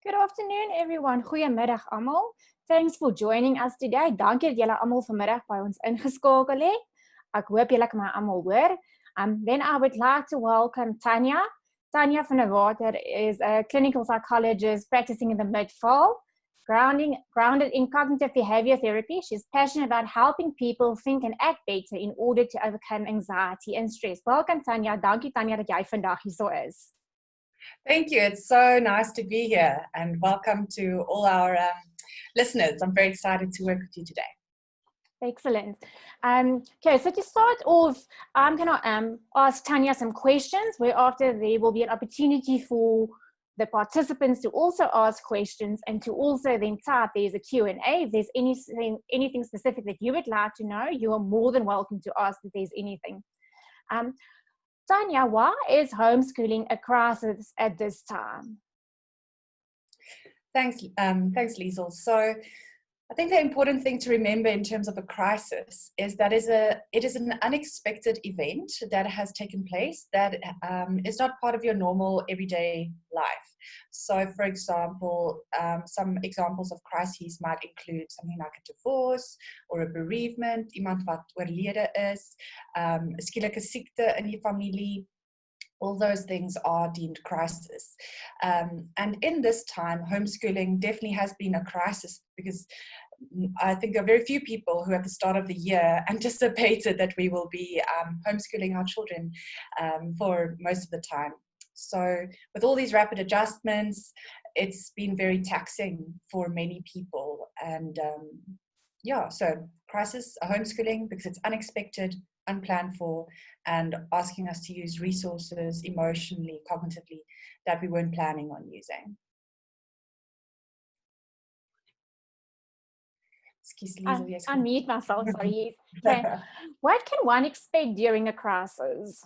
Good afternoon, everyone. Goeiemiddag almal. Thanks for joining us today. Dankie dat julle almal vanmiddag by ons ingeskakel het. Ek hoop julle kan my almal hoor. Then I would like to welcome Tanya. Tanya van der Water is a clinical psychologist practicing in the Midvaal, grounded in cognitive behavior therapy. She's passionate about helping people think and act better in order to overcome anxiety and stress. Welcome, Tanya. Dankie, Tanya, dat jy vandag hier is. Thank you. It's so nice to be here, and welcome to all our listeners. I'm very excited to work with you today. Excellent. Okay, so to start off, I'm going to ask Tanya some questions, whereafter there will be an opportunity for the participants to also ask questions and to also then type. There's a Q&A. If there's anything specific that you would like to know, you are more than welcome to ask if there's anything. Tanya, why is homeschooling a crisis at this time? Thanks, Liesel. So I think the important thing to remember in terms of a crisis is that it is an unexpected event that has taken place that is not part of your normal everyday life. So, for example, some examples of crises might include something like a divorce or a bereavement, iemand wat oorlede is, 'n skielike siekte in die familie. All those things are deemed crisis. And in this time, homeschooling definitely has been a crisis because I think there are very few people who at the start of the year anticipated that we will be homeschooling our children for most of the time. So with all these rapid adjustments, it's been very taxing for many people. And so crisis, homeschooling, because it's unexpected, unplanned for, and asking us to use resources emotionally, cognitively, that we weren't planning on using. Excuse me. Unmute myself, sorry. Okay. What can one expect during a crisis?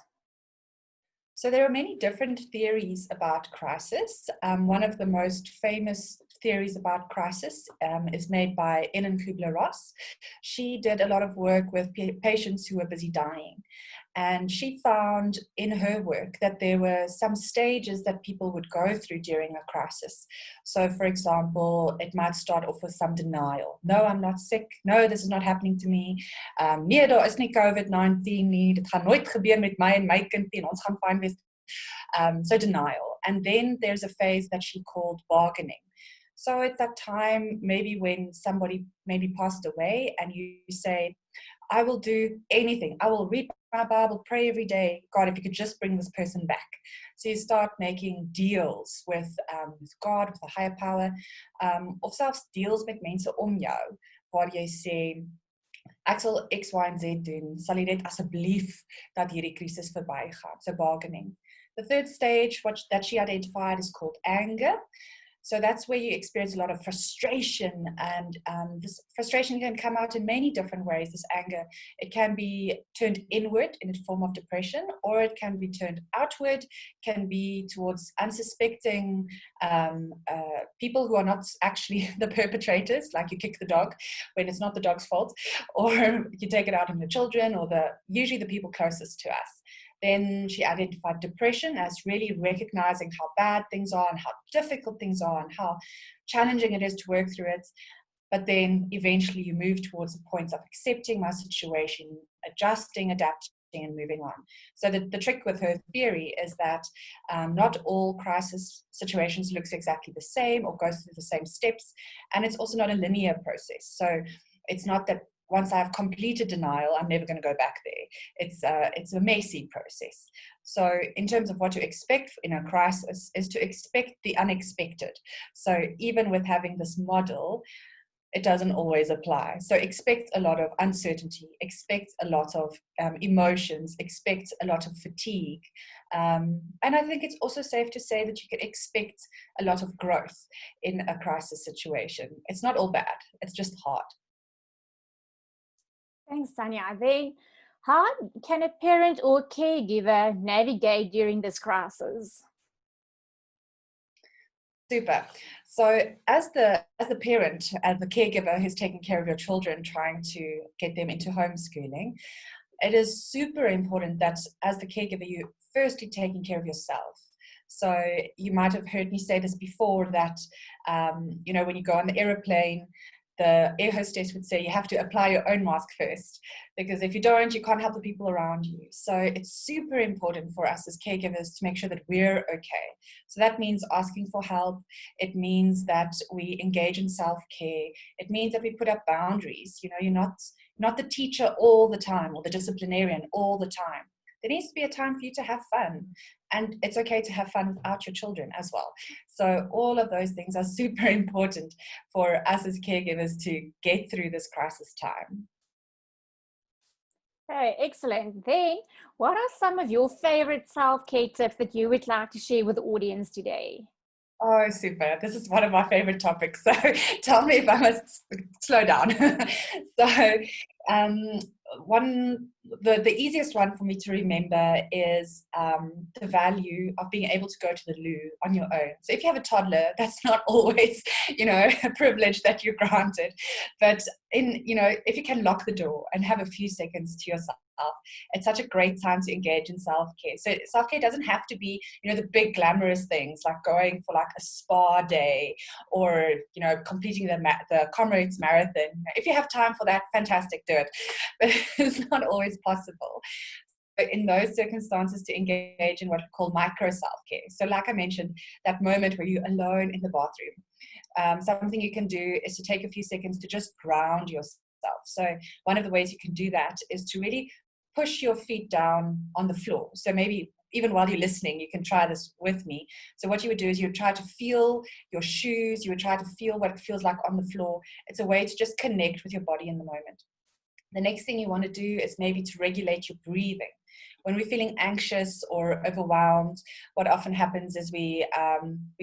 So there are many different theories about crisis. One of the most famous theories about crisis is made by Ellen Kubler-Ross. She did a lot of work with patients who were busy dying. And she found in her work that there were some stages that people would go through during a crisis. So, for example, it might start off with some denial. No, I'm not sick. No, this is not happening to me. Nee, daar is nie COVID-19 nie. Dit gaan nooit gebeur met my en my kind nie. Ons gaan fyn wees. So denial. And then there's a phase that she called bargaining. So at that time, maybe when somebody maybe passed away and you say, I will do anything. I will read my Bible, pray every day. God, if you could just bring this person back. So you start making deals with God, with a higher power, of selfs deals met mense om jou, waar jy sê, ek sal X, Y, en Z doen, sal jy net asseblief dat hierdie krisis verbygaan. So bargaining. The third stage, that she identified, is called anger. So that's where you experience a lot of frustration, and this frustration can come out in many different ways, this anger. It can be turned inward in a form of depression, or it can be turned outward, can be towards unsuspecting people who are not actually the perpetrators, like you kick the dog when it's not the dog's fault, or you take it out on the children, or usually the people closest to us. Then she identified depression as really recognizing how bad things are and how difficult things are and how challenging it is to work through it. But then eventually you move towards the point of accepting my situation, adjusting, adapting, and moving on. So the trick with her theory is that not all crisis situations looks exactly the same or goes through the same steps. And it's also not a linear process. So it's not that once I've completed denial, I'm never going to go back there. It's a messy process. So in terms of what to expect in a crisis is to expect the unexpected. So even with having this model, it doesn't always apply. So expect a lot of uncertainty, expect a lot of emotions, expect a lot of fatigue. And I think it's also safe to say that you can expect a lot of growth in a crisis situation. It's not all bad, it's just hard. Thanks, Tanya. How can a parent or caregiver navigate during this crisis? Super. So as the parent, as the caregiver who's taking care of your children, trying to get them into homeschooling, it is super important that as the caregiver, you're firstly taking care of yourself. So you might have heard me say this before, that when you go on the aeroplane, the air hostess would say you have to apply your own mask first, because if you don't, you can't help the people around you. So it's super important for us as caregivers to make sure that we're okay. So that means asking for help. It means that we engage in self-care. It means that we put up boundaries. You're not the teacher all the time or the disciplinarian all the time. There needs to be a time for you to have fun, and it's okay to have fun without your children as well. So all of those things are super important for us as caregivers to get through this crisis time. Okay, excellent. Then, what are some of your favorite self-care tips that you would like to share with the audience today? Oh, super. This is one of my favorite topics. So tell me if I must slow down. So um, the easiest one for me to remember is the value of being able to go to the loo on your own. So if you have a toddler, that's not always, a privilege that you're granted. But if you can lock the door and have a few seconds to yourself, it's such a great time to engage in self-care. So self-care doesn't have to be, the big glamorous things like going for like a spa day or, completing the Comrades Marathon. If you have time for that, fantastic, do it. But it's not always possible. In those circumstances, to engage in what we call micro self-care. So like I mentioned, that moment where you're alone in the bathroom. Something you can do is to take a few seconds to just ground yourself. So one of the ways you can do that is to really push your feet down on the floor. So maybe even while you're listening, you can try this with me. So what you would do is you would try to feel your shoes. You would try to feel what it feels like on the floor. It's a way to just connect with your body in the moment. The next thing you want to do is maybe to regulate your breathing. When we're feeling anxious or overwhelmed, what often happens is we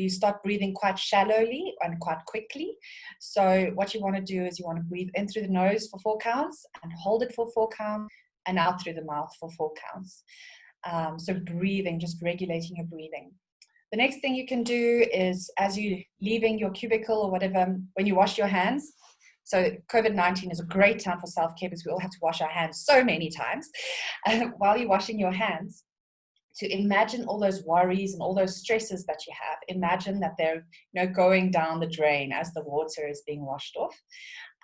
start breathing quite shallowly and quite quickly. So what you want to do is you want to breathe in through the nose for 4 counts and hold it for 4 counts and out through the mouth for 4 counts. So breathing, just regulating your breathing. The next thing you can do is, as you're leaving your cubicle or whatever, when you wash your hands. So COVID-19 is a great time for self-care because we all have to wash our hands so many times. While you're washing your hands, to imagine all those worries and all those stresses that you have. Imagine that they're going down the drain as the water is being washed off.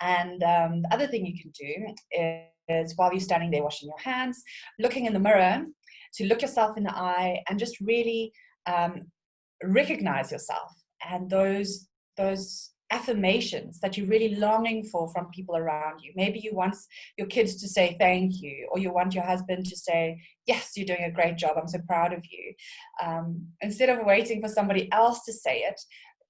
And the other thing you can do is while you're standing there washing your hands, looking in the mirror, to look yourself in the eye and just really recognize yourself and those affirmations that you're really longing for from people around you. Maybe you want your kids to say thank you, or you want your husband to say, yes, you're doing a great job, I'm so proud of you. Instead of waiting for somebody else to say it,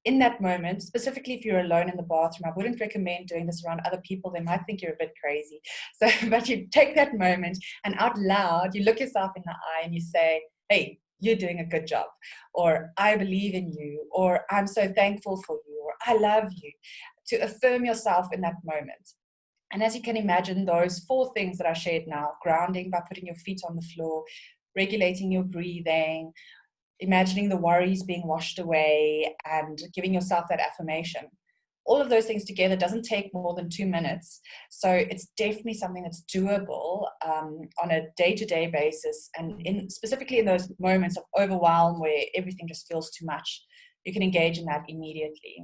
in that moment, specifically if you're alone in the bathroom, I wouldn't recommend doing this around other people. They might think you're a bit crazy. So, but you take that moment and out loud, you look yourself in the eye and you say, hey, you're doing a good job, or I believe in you, or I'm so thankful for you, or I love you, to affirm yourself in that moment. And as you can imagine, those 4 things that I shared now, grounding by putting your feet on the floor, regulating your breathing, imagining the worries being washed away, and giving yourself that affirmation. All of those things together doesn't take more than 2 minutes. So it's definitely something that's doable on a day-to-day basis. And specifically in those moments of overwhelm where everything just feels too much, you can engage in that immediately.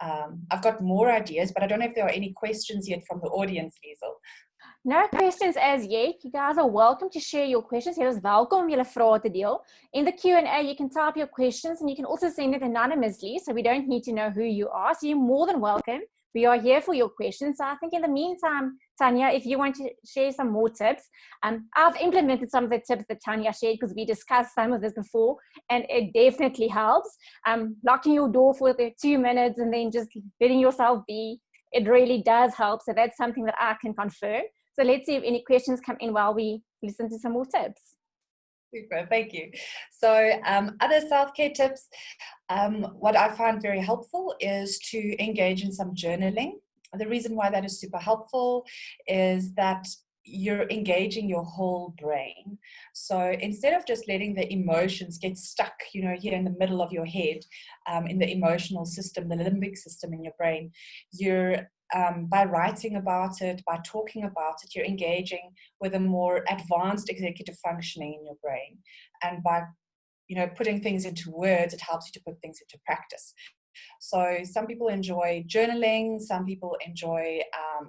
I've got more ideas, but I don't know if there are any questions yet from the audience, Liesel. No questions as yet. You guys are welcome to share your questions. Julle is welkom om julle vrae te deel. In the Q&A, you can type your questions and you can also send it anonymously, so we don't need to know who you are. So you're more than welcome. We are here for your questions. So I think in the meantime, Tanya, if you want to share some more tips, I've implemented some of the tips that Tanya shared because we discussed some of this before, and it definitely helps. Locking your door for the 2 minutes and then just letting yourself be, it really does help. So that's something that I can confirm. So let's see if any questions come in while we listen to some more tips. Super, thank you. So other self-care tips, what I find very helpful is to engage in some journaling. The reason why that is super helpful is that you're engaging your whole brain. So instead of just letting the emotions get stuck, here in the middle of your head, in the emotional system, the limbic system in your brain, you're by writing about it, by talking about it, you're engaging with a more advanced executive functioning in your brain. And by putting things into words, it helps you to put things into practice. So some people enjoy journaling, some people enjoy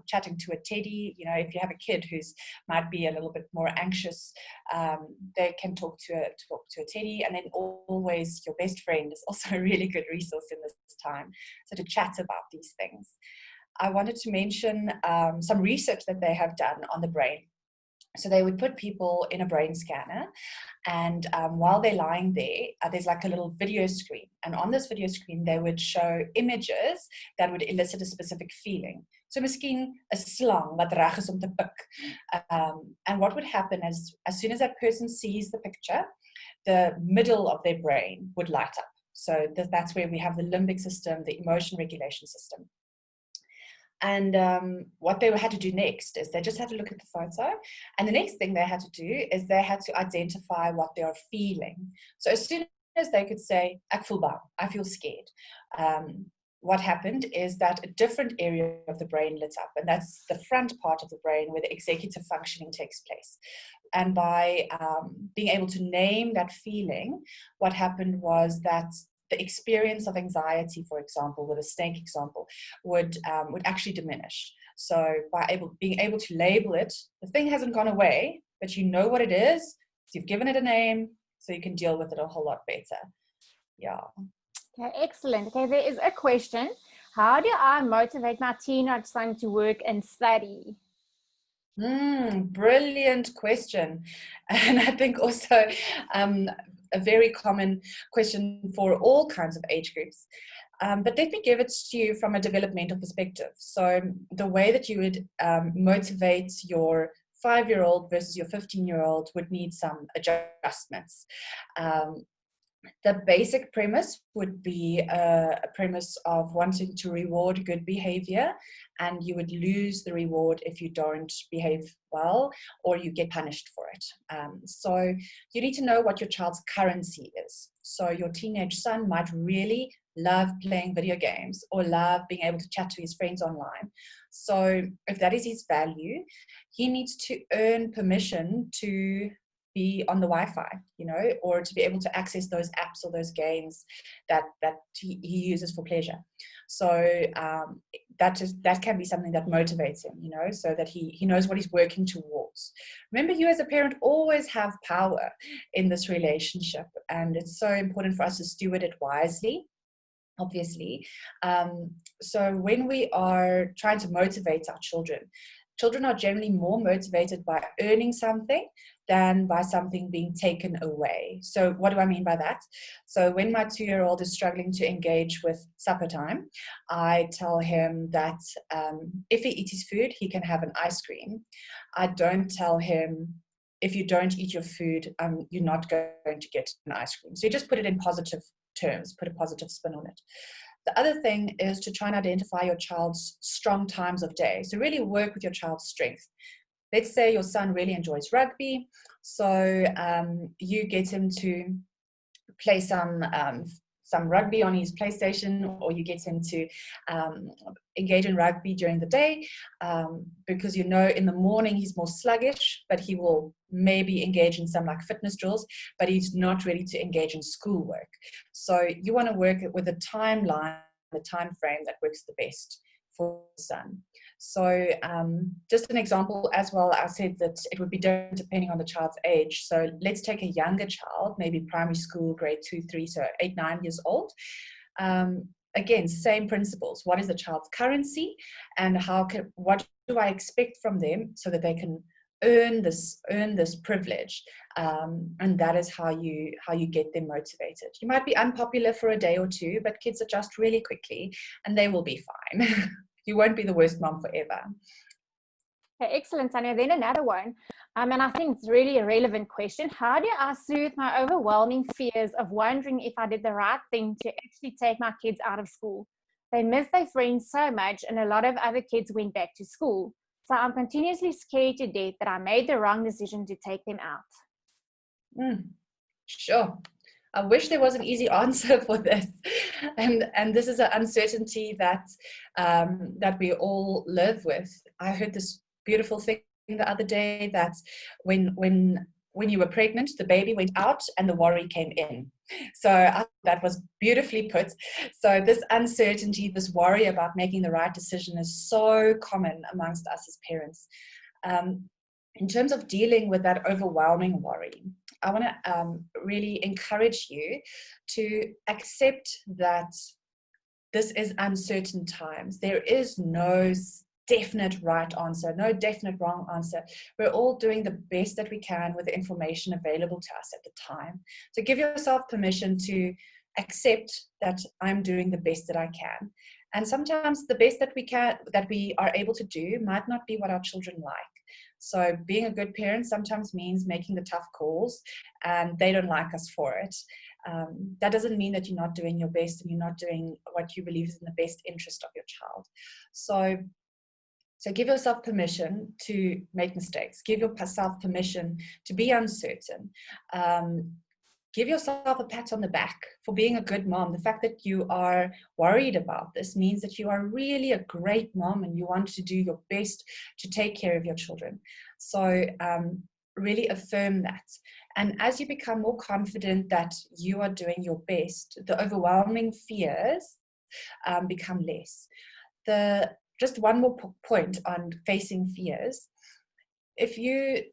chatting to a teddy. If you have a kid who's might be a little bit more anxious, they can talk to a teddy. And then always your best friend is also a really good resource in this time, so to chat about these things. I wanted to mention some research that they have done on the brain. So they would put people in a brain scanner, and while they're lying there, there's like a little video screen. And on this video screen, they would show images that would elicit a specific feeling. So miskien 'n slang wat reg is om te pik. And what would happen is, as soon as that person sees the picture, the middle of their brain would light up. So that's where we have the limbic system, the emotion regulation system. And what they had to do next is they just had to look at the photo. And the next thing they had to do is they had to identify what they are feeling. So as soon as they could say, "Ek voel bang," I feel scared, what happened is that a different area of the brain lit up. And that's the front part of the brain where the executive functioning takes place. And by being able to name that feeling, what happened was that the experience of anxiety, for example, with a snake example, would actually diminish. So by being able to label it, the thing hasn't gone away, but you know what it is, so you've given it a name, so you can deal with it a whole lot better. Yeah. Okay, excellent. Okay, there is a question. How do I motivate my teenage son to work and study? Brilliant question. And I think also a very common question for all kinds of age groups. But let me give it to you from a developmental perspective. So the way that you would motivate your 5-year-old versus your 15-year-old would need some adjustments. The basic premise would be a premise of wanting to reward good behavior, and you would lose the reward if you don't behave well or you get punished for it. So you need to know what your child's currency is. So your teenage son might really love playing video games or love being able to chat to his friends online. So if that is his value, he needs to earn permission to be on the Wi-Fi, or to be able to access those apps or those games that he uses for pleasure. So that can be something that motivates him, so that he knows what he's working towards. Remember, you as a parent always have power in this relationship, and it's so important for us to steward it wisely, obviously. So when we are trying to motivate our children are generally more motivated by earning something than by something being taken away. So what do I mean by that? So when my 2-year-old is struggling to engage with supper time, I tell him that if he eats his food, he can have an ice cream. I don't tell him, if you don't eat your food, you're not going to get an ice cream. So you just put it in positive terms, put a positive spin on it. The other thing is to try and identify your child's strong times of day. So really work with your child's strength. Let's say your son really enjoys rugby, so you get him to play some rugby on his PlayStation, or you get him to engage in rugby during the day, because in the morning he's more sluggish, but he will maybe engage in some like fitness drills, but he's not ready to engage in schoolwork. So you want to work with a timeline, the time frame that works the best for the son. So just an example as well, I said that it would be different depending on the child's age. So let's take a younger child, maybe primary school, grade 2, 3, so 8, 9 years old. Again, same principles. What is the child's currency, and what do I expect from them so that they can earn this privilege, and that is how you get them motivated. You might be unpopular for a day or two, but kids adjust really quickly and they will be fine. You won't be the worst mom forever. Okay, excellent, Tanya. Then another one, and I think it's really a relevant question. How do I soothe my overwhelming fears of wondering if I did the right thing to actually take my kids out of school? They miss their friends so much, and a lot of other kids went back to school. So I'm continuously scared to death that I made the wrong decision to take them out. Sure. I wish there was an easy answer for this. And this is an uncertainty that we all live with. I heard this beautiful thing the other day, that when when you were pregnant, the baby went out and the worry came in. So that was beautifully put. So this uncertainty, this worry about making the right decision is so common amongst us as parents. In terms of dealing with that overwhelming worry, I want to really encourage you to accept that this is uncertain times. There is no definite right answer, no definite wrong answer. We're all doing the best that we can with the information available to us at the time. So give yourself permission to accept that I'm doing the best that I can. And sometimes the best that we are able to do might not be what our children like. So being a good parent sometimes means making the tough calls, and they don't like us for it. That doesn't mean that you're not doing your best and you're not doing what you believe is in the best interest of your child. So give yourself permission to make mistakes. Give yourself permission to be uncertain. Give yourself a pat on the back for being a good mom. The fact that you are worried about this means that you are really a great mom and you want to do your best to take care of your children. So really affirm that. And as you become more confident that you are doing your best, the overwhelming fears become less. Just one more point on facing fears. If you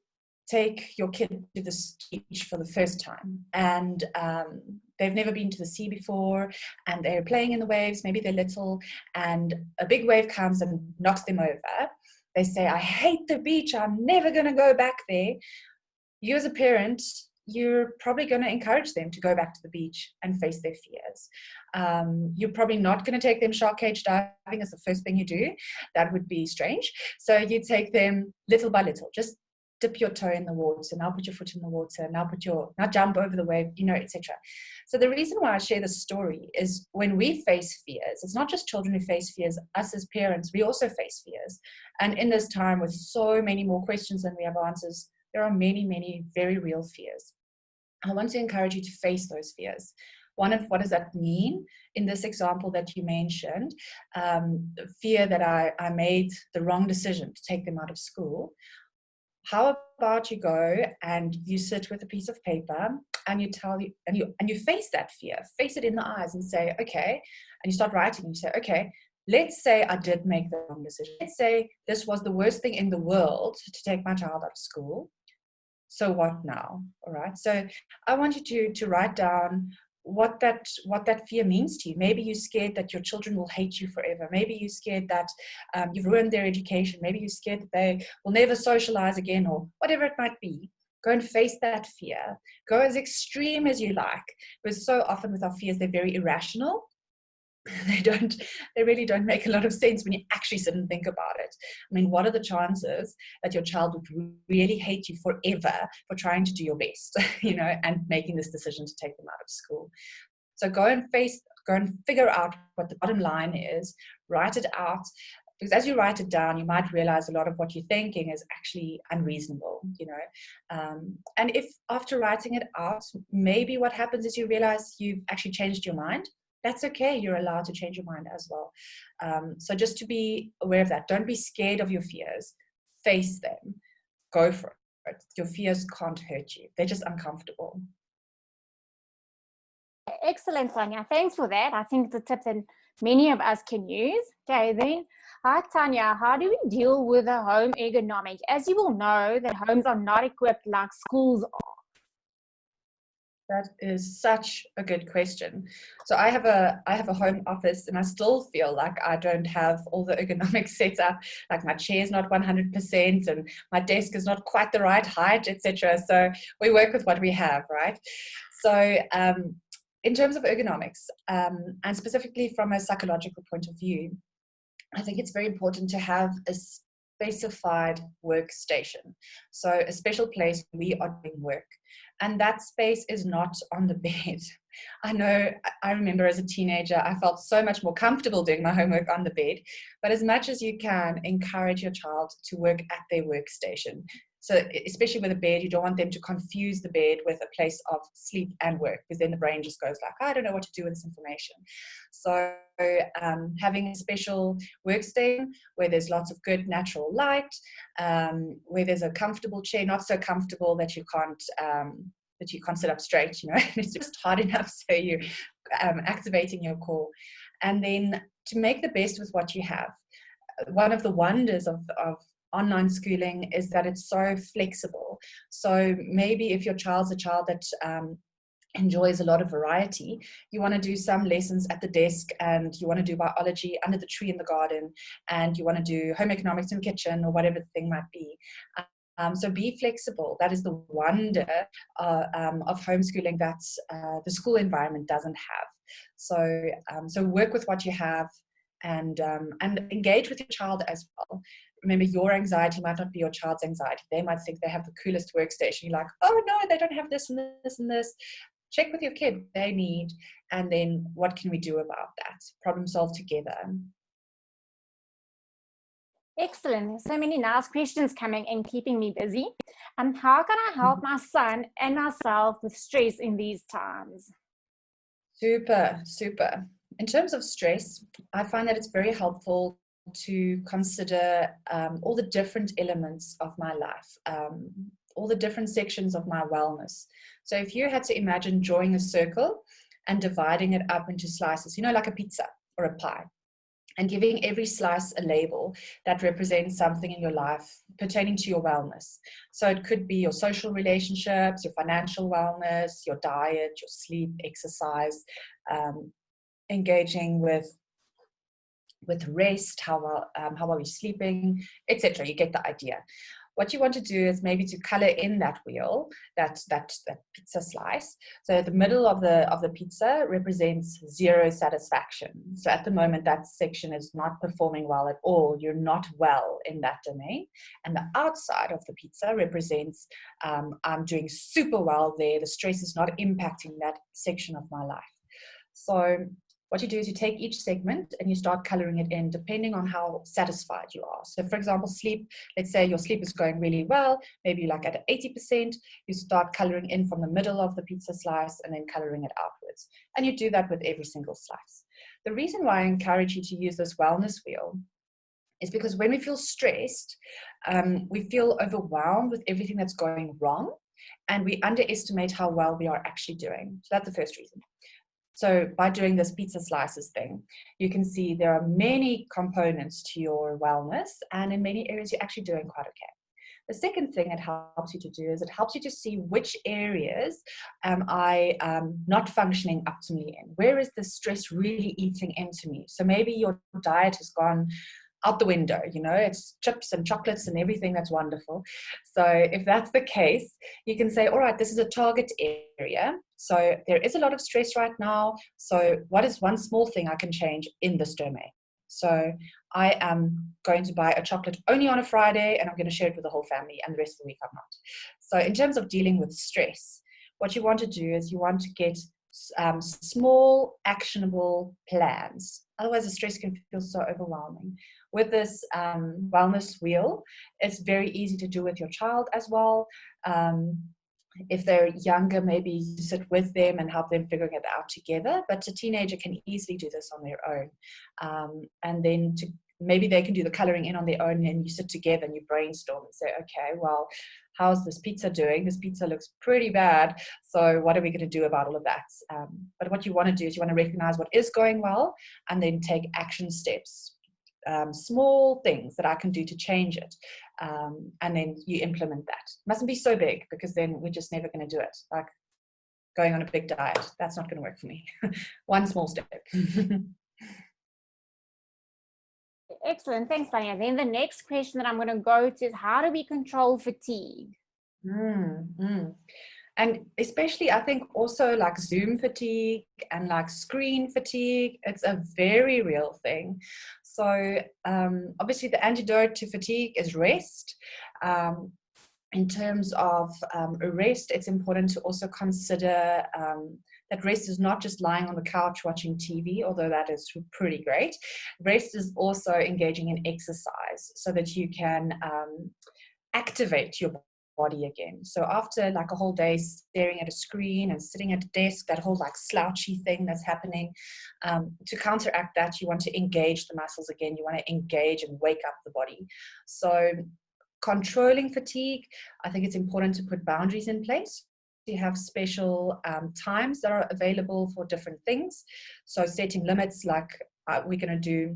take your kid to the beach for the first time and they've never been to the sea before and they're playing in the waves, maybe they're little, and a big wave comes and knocks them over, they say, I hate the beach, I'm never going to go back there. You as a parent, you're probably going to encourage them to go back to the beach and face their fears. You're probably not going to take them shark cage diving as the first thing you do. That would be strange. So you take them little by little. Just dip your toe in the water. Now put your foot in the water. Now jump over the wave, etc. So the reason why I share this story is when we face fears, it's not just children who face fears. Us as parents, we also face fears. And in this time with so many more questions than we have answers, there are many, many very real fears. I want to encourage you to face those fears. One of what does that mean? In this example that you mentioned, fear that I made the wrong decision to take them out of school. How about you go and you sit with a piece of paper and you face that fear, face it in the eyes and say, okay, and you start writing and you say, okay, let's say I did make the wrong decision. Let's say this was the worst thing in the world to take my child out of school. So what now? All right. So I want you to write down what that fear means to you. Maybe you're scared that your children will hate you forever. Maybe you're scared that you've ruined their education. Maybe you're scared that they will never socialize again, or whatever it might be. Go and face that fear. Go as extreme as you like. Because so often with our fears, they're very irrational. They really don't make a lot of sense when you actually sit and think about it. I mean, what are the chances that your child would really hate you forever for trying to do your best, and making this decision to take them out of school? So go and figure out what the bottom line is, write it out, because as you write it down, you might realize a lot of what you're thinking is actually unreasonable, and if after writing it out, maybe what happens is you realize you've actually changed your mind. That's okay. You're allowed to change your mind as well. So just to be aware of that. Don't be scared of your fears. Face them. Go for it. Your fears can't hurt you. They're just uncomfortable. Excellent, Tanya. Thanks for that. I think it's a tip that many of us can use. Okay, then. Hi, Tanya. How do we deal with a home ergonomic? As you will know, that homes are not equipped like schools are. That is such a good question. So I have a home office and I still feel like I don't have all the ergonomics set up. Like my chair's not 100% and my desk is not quite the right height, etc. So we work with what we have, right? So in terms of ergonomics, and specifically from a psychological point of view, I think it's very important to have a specified workstation. So a special place where we are doing work. And that space is not on the bed. I remember as a teenager, I felt so much more comfortable doing my homework on the bed. But as much as you can, encourage your child to work at their workstation. So especially with a bed, you don't want them to confuse the bed with a place of sleep and work, because then the brain just goes like, I don't know what to do with this information. So having a special workstation where there's lots of good natural light, where there's a comfortable chair, not so comfortable that you can't sit up straight, it's just hard enough so you're activating your core. And then to make the best with what you have. One of the wonders of online schooling is that it's so flexible. So maybe if your child's a child that enjoys a lot of variety, you want to do some lessons at the desk, and you want to do biology under the tree in the garden, and you want to do home economics in the kitchen, or whatever the thing might be. So be flexible. That is the wonder of homeschooling that the school environment doesn't have. So work with what you have, and engage with your child as well. Remember, your anxiety might not be your child's anxiety. They might think they have the coolest workstation. You're like, oh no, they don't have this and this and this. Check with your kid what they need, and then what can we do about that? Problem solve together. Excellent. There's so many nice questions coming in, keeping me busy. How can I help my son and myself with stress in these times? Super, super. In terms of stress, I find that it's very helpful to consider all the different elements of my life, all the different sections of my wellness. So if you had to imagine drawing a circle and dividing it up into slices, like a pizza or a pie, and giving every slice a label that represents something in your life pertaining to your wellness. So it could be your social relationships, your financial wellness, your diet, your sleep, exercise, engaging with rest, how are we sleeping, etc. You get the idea. What you want to do is maybe to color in that wheel, that pizza slice. So the middle of the pizza represents zero satisfaction. So at the moment, that section is not performing well at all. You're not well in that domain. And the outside of the pizza represents I'm doing super well there. The stress is not impacting that section of my life. So what you do is you take each segment and you start coloring it in depending on how satisfied you are. So for example, sleep, let's say your sleep is going really well, maybe like at 80%, you start coloring in from the middle of the pizza slice and then coloring it outwards. And you do that with every single slice. The reason why I encourage you to use this wellness wheel is because when we feel stressed, we feel overwhelmed with everything that's going wrong, and we underestimate how well we are actually doing. So that's the first reason. So by doing this pizza slices thing, you can see there are many components to your wellness, and in many areas you're actually doing quite okay. The second thing it helps you to do is it helps you to see which areas am I not functioning optimally in. Where is the stress really eating into me? So maybe your diet has gone out the window, it's chips and chocolates and everything that's wonderful. So if that's the case, you can say, all right, this is a target area. So there is a lot of stress right now. So what is one small thing I can change in this domain? So I am going to buy a chocolate only on a Friday, and I'm going to share it with the whole family, and the rest of the week I'm not. So in terms of dealing with stress, what you want to do is you want to get small, actionable plans. Otherwise, the stress can feel so overwhelming. With this wellness wheel, it's very easy to do with your child as well. If they're younger, maybe you sit with them and help them figuring it out together. But a teenager can easily do this on their own. And then maybe they can do the coloring in on their own, and you sit together and you brainstorm and say, okay, well, how's this pizza doing? This pizza looks pretty bad. So what are we going to do about all of that? But what you want to do is you want to recognize what is going well and then take action steps, small things that I can do to change it. And then you implement that. It mustn't be so big, because then we're just never going to do it. Like going on a big diet, that's not going to work for me. One small step. Excellent. Thanks, Tanya. Then the next question that I'm going to go to is, how do we control fatigue? And especially, I think also like Zoom fatigue and like screen fatigue, it's a very real thing. So obviously the antidote to fatigue is rest. In terms of rest, it's important to also consider that rest is not just lying on the couch watching TV, although that is pretty great. Rest is also engaging in exercise so that you can activate your body again. So after like a whole day staring at a screen and sitting at a desk, that whole like slouchy thing that's happening, to counteract that, you want to engage the muscles again. You want to engage and wake up the body. So controlling fatigue, I think it's important to put boundaries in place. You have special times that are available for different things. So setting limits, like we're going to do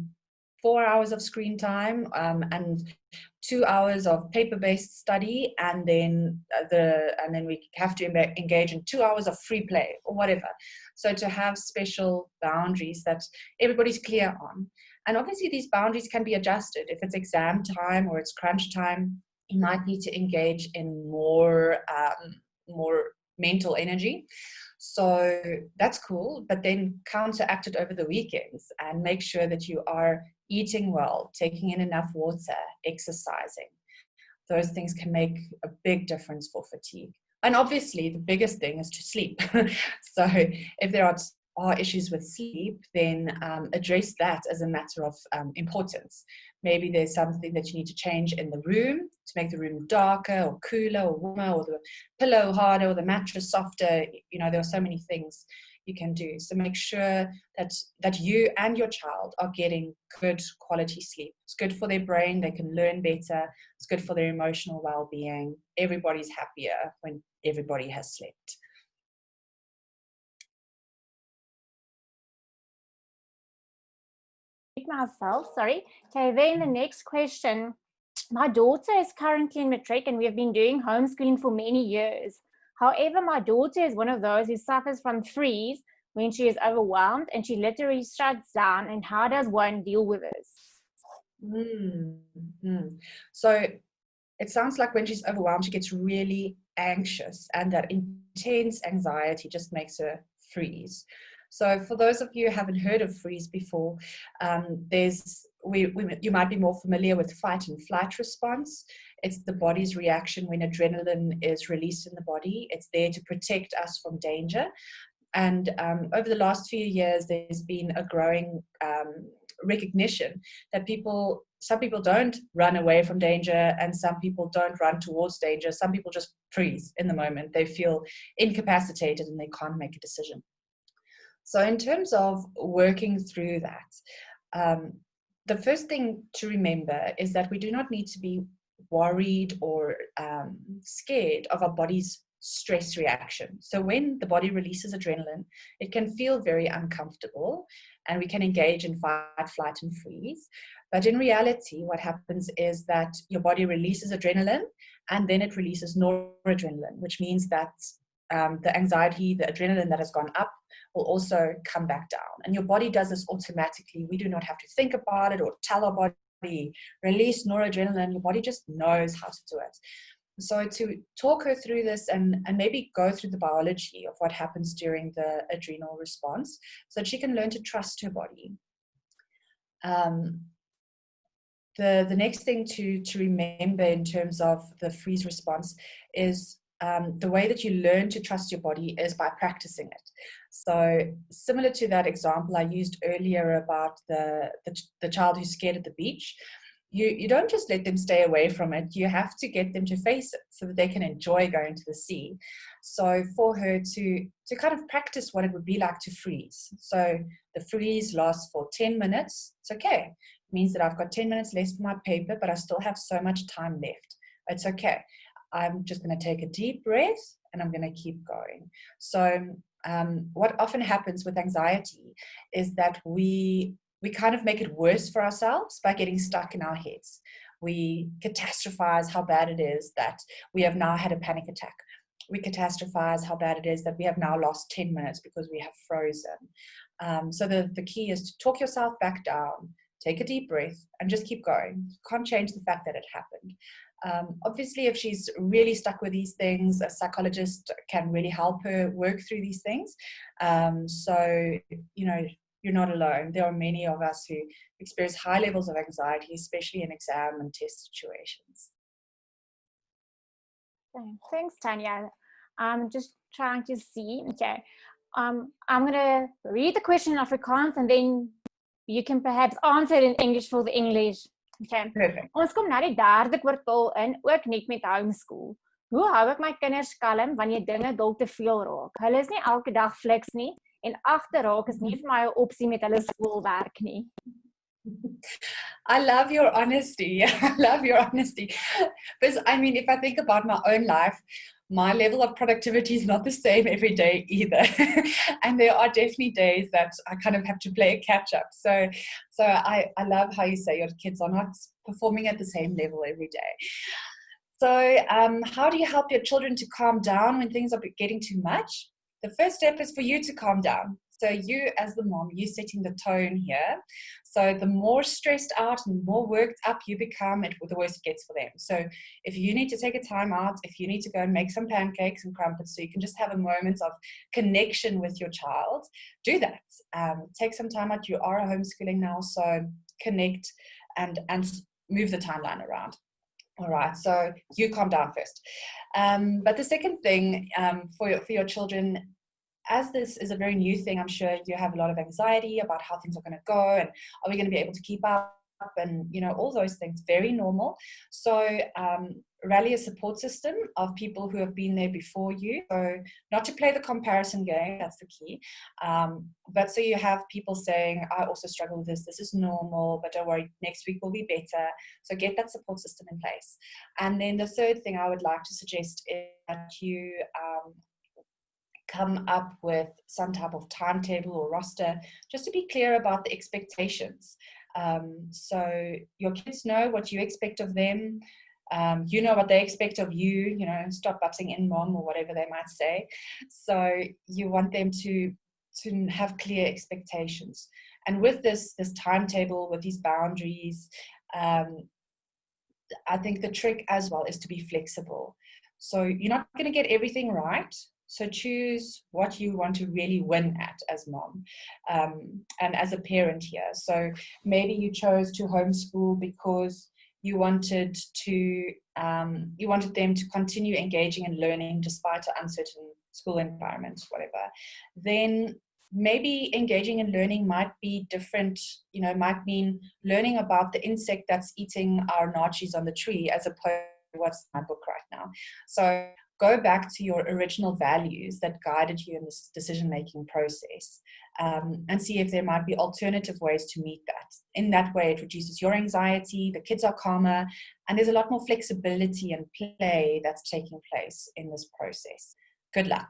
4 hours of screen time and 2 hours of paper-based study, and then we have to engage in 2 hours of free play or whatever. So to have special boundaries that everybody's clear on. And obviously these boundaries can be adjusted. If it's exam time or it's crunch time, you might need to engage in more mental energy. So that's cool, but then counteract it over the weekends and make sure that you are eating well, taking in enough water, exercising. Those things can make a big difference for fatigue. And obviously the biggest thing is to sleep. So if there are issues with sleep, then address that as a matter of importance. Maybe there's something that you need to change in the room to make the room darker or cooler or warmer, or the pillow harder or the mattress softer. You know, there are so many things you can do. So make sure that you and your child are getting good quality sleep. It's good for their brain. They can learn better. It's good for their emotional well-being. Everybody's happier when everybody has slept. Myself, sorry. Okay, then the next question. My daughter is currently in matric and we have been doing homeschooling for many years. However, my daughter is one of those who suffers from freeze when she is overwhelmed and she literally shuts down. And how does one deal with this? So it sounds like when she's overwhelmed, she gets really anxious, and that intense anxiety just makes her freeze. So for those of you who haven't heard of freeze before, you might be more familiar with fight and flight response. It's the body's reaction when adrenaline is released in the body. It's there to protect us from danger. And over the last few years, there's been a growing recognition that some people don't run away from danger, and some people don't run towards danger. Some people just freeze in the moment. They feel incapacitated and they can't make a decision. So in terms of working through that, the first thing to remember is that we do not need to be worried or scared of our body's stress reaction. So when the body releases adrenaline, it can feel very uncomfortable and we can engage in fight, flight, and freeze. But in reality, what happens is that your body releases adrenaline and then it releases noradrenaline, which means that the anxiety, the adrenaline that has gone up will also come back down. And your body does this automatically. We do not have to think about it or tell our body, release noradrenaline. Your body just knows how to do it. So to talk her through this and maybe go through the biology of what happens during the adrenal response so that she can learn to trust her body. The next thing to remember in terms of the freeze response is the way that you learn to trust your body is by practicing it. So similar to that example I used earlier about the child who's scared at the beach, you don't just let them stay away from it. You have to get them to face it so that they can enjoy going to the sea. So for her to kind of practice what it would be like to freeze. So the freeze lasts for 10 minutes. It's okay. It means that I've got 10 minutes left for my paper, but I still have so much time left. It's okay. I'm just going to take a deep breath and I'm going to keep going. So what often happens with anxiety is that we kind of make it worse for ourselves by getting stuck in our heads. We catastrophize how bad it is that we have now had a panic attack. We catastrophize how bad it is that we have now lost 10 minutes because we have frozen. So the key is to talk yourself back down, take a deep breath, and just keep going. You can't change the fact that it happened. Obviously, if she's really stuck with these things, a psychologist can really help her work through these things. So, you're not alone. There are many of us who experience high levels of anxiety, especially in exam and test situations. Thanks, Tanya. I'm just trying to see. Okay. I'm going to read the question in Afrikaans and then you can perhaps answer it in English for the English. Okay. Perfect. Ons kom na die derde kwartaal in, ook net met homeschool. Hoe hou ek my kinders kalm wanneer dinge dalk te veel raak? Hulle is nie elke dag fliks nie en agterraak is nie vir my 'n opsie met hulle skoolwerk nie. I love your honesty. I love your honesty. Because I mean, if I think about my own life, my level of productivity is not the same every day either. And there are definitely days that I kind of have to play catch up. So I love how you say your kids are not performing at the same level every day. So how do you help your children to calm down when things are getting too much? The first step is for you to calm down. So you as the mom, you're setting the tone here. So the more stressed out and more worked up you become, the worse it gets for them. So if you need to take a time out, if you need to go and make some pancakes and crumpets so you can just have a moment of connection with your child, do that. Take some time out. You are homeschooling now, so connect and move the timeline around. All right, so you calm down first. But the second thing for your children, as this is a very new thing, I'm sure you have a lot of anxiety about how things are going to go and are we going to be able to keep up and, all those things, very normal. So rally a support system of people who have been there before you. So not to play the comparison game, that's the key. But so you have people saying, I also struggle with this is normal, but don't worry, next week will be better. So get that support system in place. And then the third thing I would like to suggest is that you come up with some type of timetable or roster just to be clear about the expectations. So your kids know what you expect of them. You know what they expect of you, stop butting in, mom, or whatever they might say. So you want them to have clear expectations. And with this timetable, with these boundaries, I think the trick as well is to be flexible. So you're not going to get everything right. So choose what you want to really win at as mom and as a parent here. So maybe you chose to homeschool because you wanted them to continue engaging and learning despite an uncertain school environment, whatever. Then maybe engaging in learning might be different, might mean learning about the insect that's eating our nachos on the tree as opposed to what's in my book right now. So go back to your original values that guided you in this decision-making process and see if there might be alternative ways to meet that. In that way, it reduces your anxiety, the kids are calmer, and there's a lot more flexibility and play that's taking place in this process. Good luck.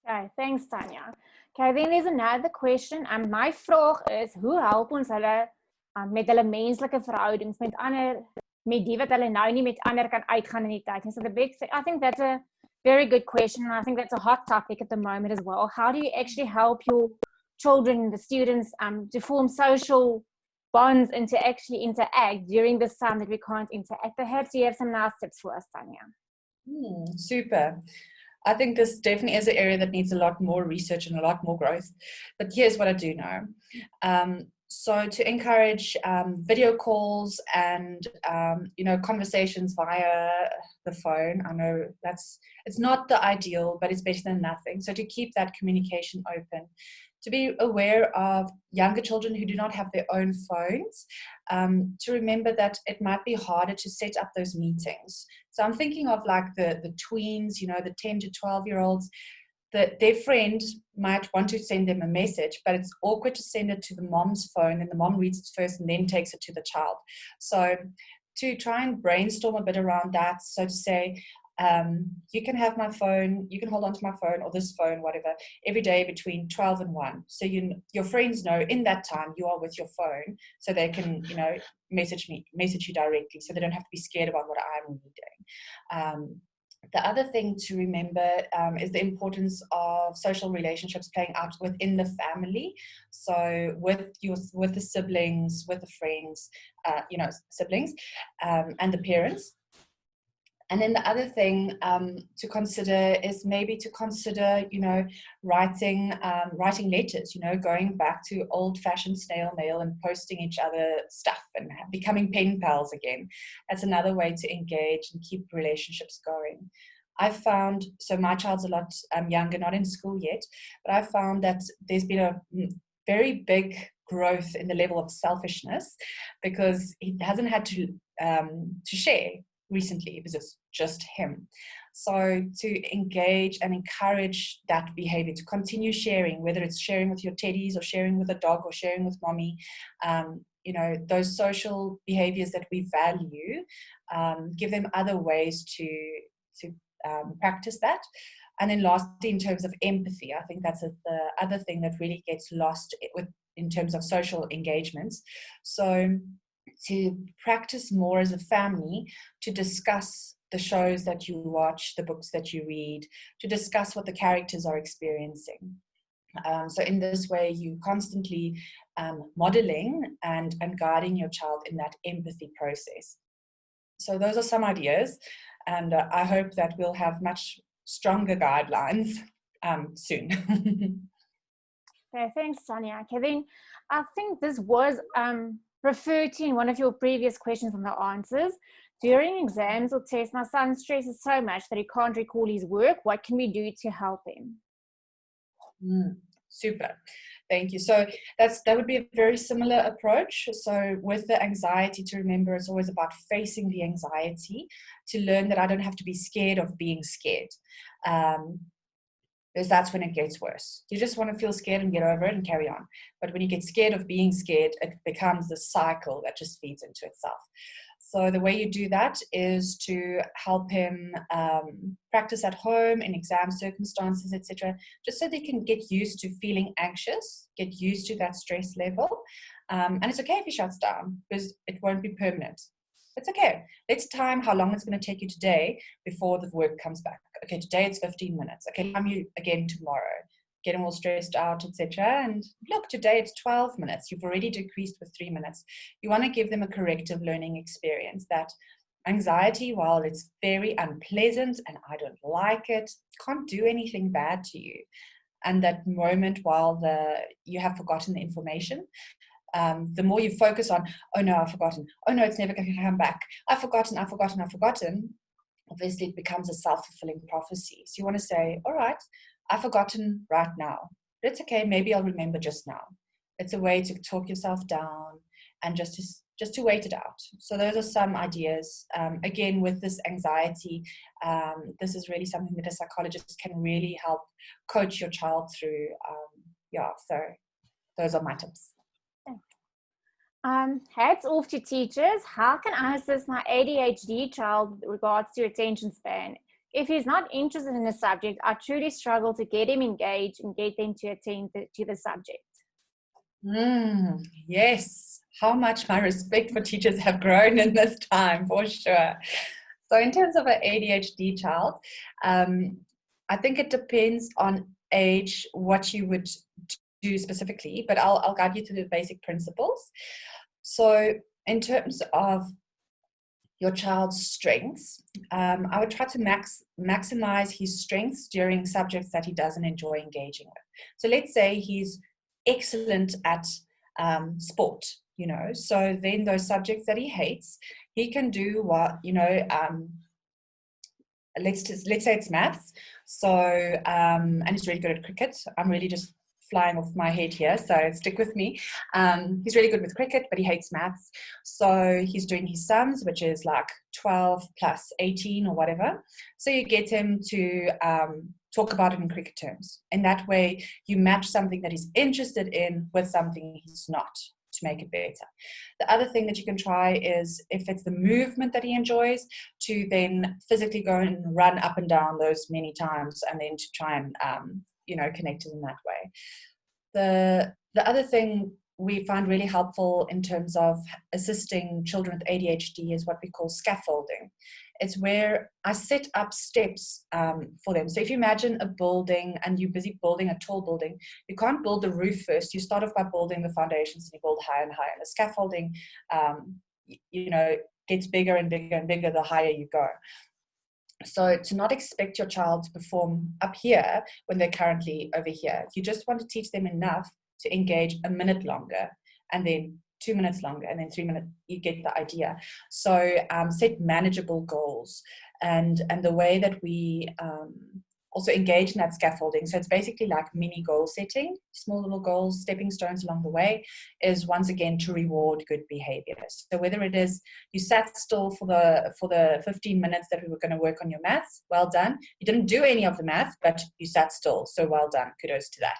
Okay, thanks, Tanya. Okay, then there's another question. My vraag is, hoe help ons hulle met hulle menslike verhoudings met ander, met die wat hulle nou nie met ander kan uitgaan in die tyd. So I think that's a very good question, and I think that's a hot topic at the moment as well. How do you actually help your children, the students, to form social bonds and to actually interact during this time that we can't interact? Perhaps you have some nice tips for us, Tanya. Super. I think this definitely is an area that needs a lot more research and a lot more growth. But here's what I do know. So to encourage video calls and conversations via the phone, I know it's not the ideal, but it's better than nothing. So to keep that communication open, to be aware of younger children who do not have their own phones, to remember that it might be harder to set up those meetings. So I'm thinking of like the tweens, the 10 to 12-year-olds, that their friend might want to send them a message, but it's awkward to send it to the mom's phone and the mom reads it first and then takes it to the child. So to try and brainstorm a bit around that, so to say, you can have my phone, you can hold on to my phone or this phone, whatever, every day between 12 and 1. So your friends know in that time you are with your phone, so they can, message you directly, so they don't have to be scared about what I'm doing. The other thing to remember is the importance of social relationships playing out within the family. So with the siblings, with the friends, siblings, and the parents. And then the other thing to consider is maybe to consider, writing letters, going back to old-fashioned snail mail and posting each other stuff and becoming pen pals again. That's another way to engage and keep relationships going. I've found, so my child's a lot younger, not in school yet, but I've found that there's been a very big growth in the level of selfishness because he hasn't had to share recently, it was just him. So to engage and encourage that behavior, to continue sharing, whether it's sharing with your teddies or sharing with a dog or sharing with mommy, those social behaviors that we value, give them other ways to practice that. And then lastly, in terms of empathy, I think that's the other thing that really gets lost in terms of social engagements. So to practice more as a family, to discuss the shows that you watch, the books that you read, to discuss what the characters are experiencing. So in this way, you constantly modeling and guiding your child in that empathy process. So those are some ideas, and I hope that we'll have much stronger guidelines soon. Okay, thanks, Tanya. Kevin, I think this was referred to in one of your previous questions on the answers. During exams or tests, my son stresses so much that he can't recall his work. What can we do to help him? Super. Thank you. So that would be a very similar approach. So with the anxiety, to remember, it's always about facing the anxiety, to learn that I don't have to be scared of being scared. Because that's when it gets worse. You just want to feel scared and get over it and carry on. But when you get scared of being scared, it becomes this cycle that just feeds into itself. So the way you do that is to help him practice at home in exam circumstances, etc., just so they can get used to feeling anxious, get used to that stress level. And it's okay if he shuts down, because it won't be permanent. It's okay. Let's time how long it's going to take you today before the work comes back. Okay, today it's 15 minutes. Okay, time you again tomorrow. Get them all stressed out, etc. And look, today it's 12 minutes. You've already decreased with 3 minutes. You want to give them a corrective learning experience. That anxiety, while it's very unpleasant and I don't like it, can't do anything bad to you. And that moment while you have forgotten the information, the more you focus on, oh no, I've forgotten. Oh no, it's never going to come back. I've forgotten. Obviously, it becomes a self-fulfilling prophecy. So you want to say, all right, I've forgotten right now. But it's okay. Maybe I'll remember just now. It's a way to talk yourself down and just to wait it out. So those are some ideas. Again, with this anxiety, this is really something that a psychologist can really help coach your child through. So those are my tips. Hats off to teachers. How can I assist my ADHD child with regards to attention span? If he's not interested in the subject, I truly struggle to get him engaged and get them to attend to the subject. Yes, how much my respect for teachers have grown in this time, for sure. So in terms of an ADHD child, I think it depends on age, what you would do specifically, but I'll guide you through the basic principles. So in terms of your child's strengths, I would try to maximize his strengths during subjects that he doesn't enjoy engaging with. So let's say he's excellent at sport, so then those subjects that he hates, he can do what, let's say it's maths. So, and he's really good at cricket. I'm really just flying off my head here, so stick with me. He's really good with cricket, but he hates maths. So he's doing his sums, which is like 12 plus 18 or whatever. So you get him to talk about it in cricket terms. And that way you match something that he's interested in with something he's not, to make it better. The other thing that you can try is, if it's the movement that he enjoys, to then physically go and run up and down those many times, and then to try and connect it in that way. The other thing we find really helpful in terms of assisting children with ADHD is what we call scaffolding. It's where I set up steps for them. So if you imagine a building and you're busy building a tall building, you can't build the roof first. You start off by building the foundations, and you build higher and higher. And the scaffolding, gets bigger and bigger and bigger the higher you go. So to not expect your child to perform up here when they're currently over here. You just want to teach them enough to engage a minute longer, and then 2 minutes longer, and then 3 minutes. You get the idea. So set manageable goals, and the way that we also engage in that scaffolding. So it's basically like mini goal setting, small little goals, stepping stones along the way, is once again to reward good behavior. So whether it is you sat still for the 15 minutes that we were going to work on your maths, well done. You didn't do any of the math, but you sat still, so well done, kudos to that.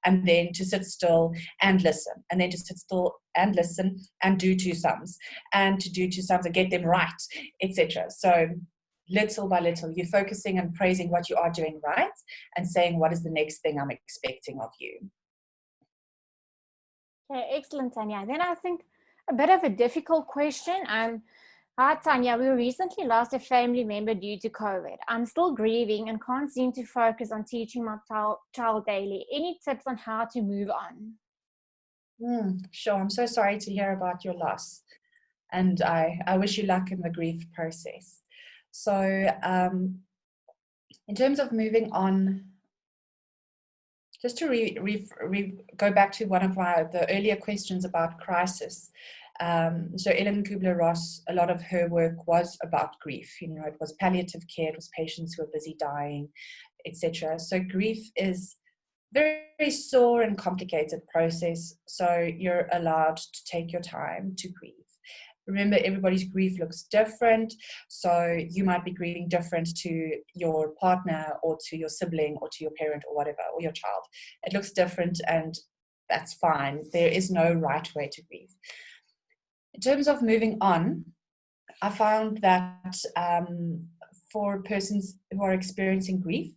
And then to sit still and listen, and then to sit still and listen and do two sums, and to do two sums and get them right, etc. So little by little, you're focusing and praising what you are doing right and saying, what is the next thing I'm expecting of you? Okay, excellent, Tanya. Then I think a bit of a difficult question. Hi, Tanya. We recently lost a family member due to COVID. I'm still grieving and can't seem to focus on teaching my child daily. Any tips on how to move on? Sure. I'm so sorry to hear about your loss. And I wish you luck in the grief process. So in terms of moving on, just to go back to one of the earlier questions about crisis. So Ellen Kubler-Ross, a lot of her work was about grief. You know, it was palliative care, it was patients who were busy dying, etc. So grief is very, very sore and complicated process. So you're allowed to take your time to grieve. Remember, everybody's grief looks different. So you might be grieving different to your partner or to your sibling or to your parent or whatever, or your child. It looks different, and that's fine. There is no right way to grieve. In terms of moving on, I found that for persons who are experiencing grief,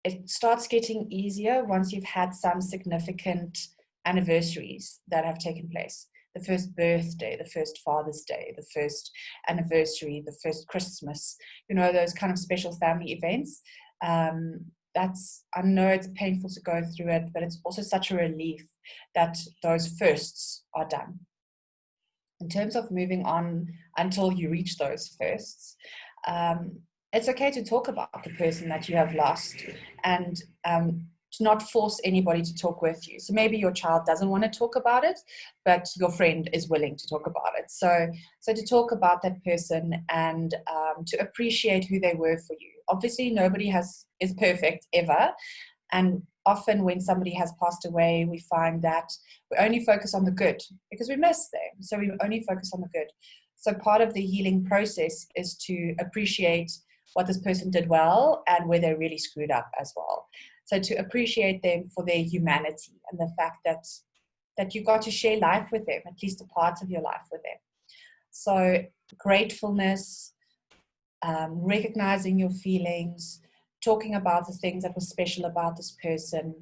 it starts getting easier once you've had some significant anniversaries that have taken place. The first birthday, the first Father's Day, the first anniversary, the first Christmas, you know, those kind of special family events. I know it's painful to go through it, but it's also such a relief that those firsts are done. In terms of moving on until you reach those firsts, it's okay to talk about the person that you have lost, and to not force anybody to talk with you. So maybe your child doesn't want to talk about it, but your friend is willing to talk about it. So to talk about that person and to appreciate who they were for you. Obviously, nobody is perfect ever. And often when somebody has passed away, we find that we only focus on the good because we miss them. So we only focus on the good. So part of the healing process is to appreciate what this person did well and where they really screwed up as well. So to appreciate them for their humanity and the fact that you got to share life with them, at least a part of your life with them. So gratefulness, recognizing your feelings, talking about the things that were special about this person,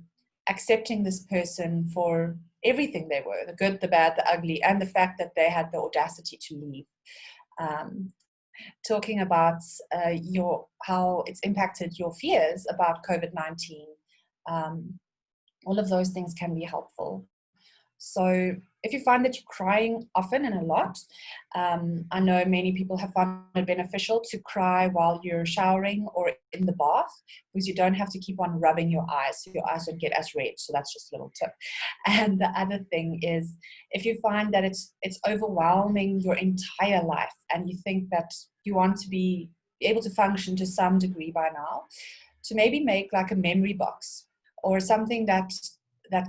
accepting this person for everything they were, the good, the bad, the ugly, and the fact that they had the audacity to leave. Talking about how it's impacted your fears about COVID-19. All of those things can be helpful. So if you find that you're crying often and a lot, I know many people have found it beneficial to cry while you're showering or in the bath, because you don't have to keep on rubbing your eyes, so your eyes don't get as red. So that's just a little tip. And the other thing is, if you find that it's overwhelming your entire life and you think that you want to be able to function to some degree by now, to maybe make like a memory box or something that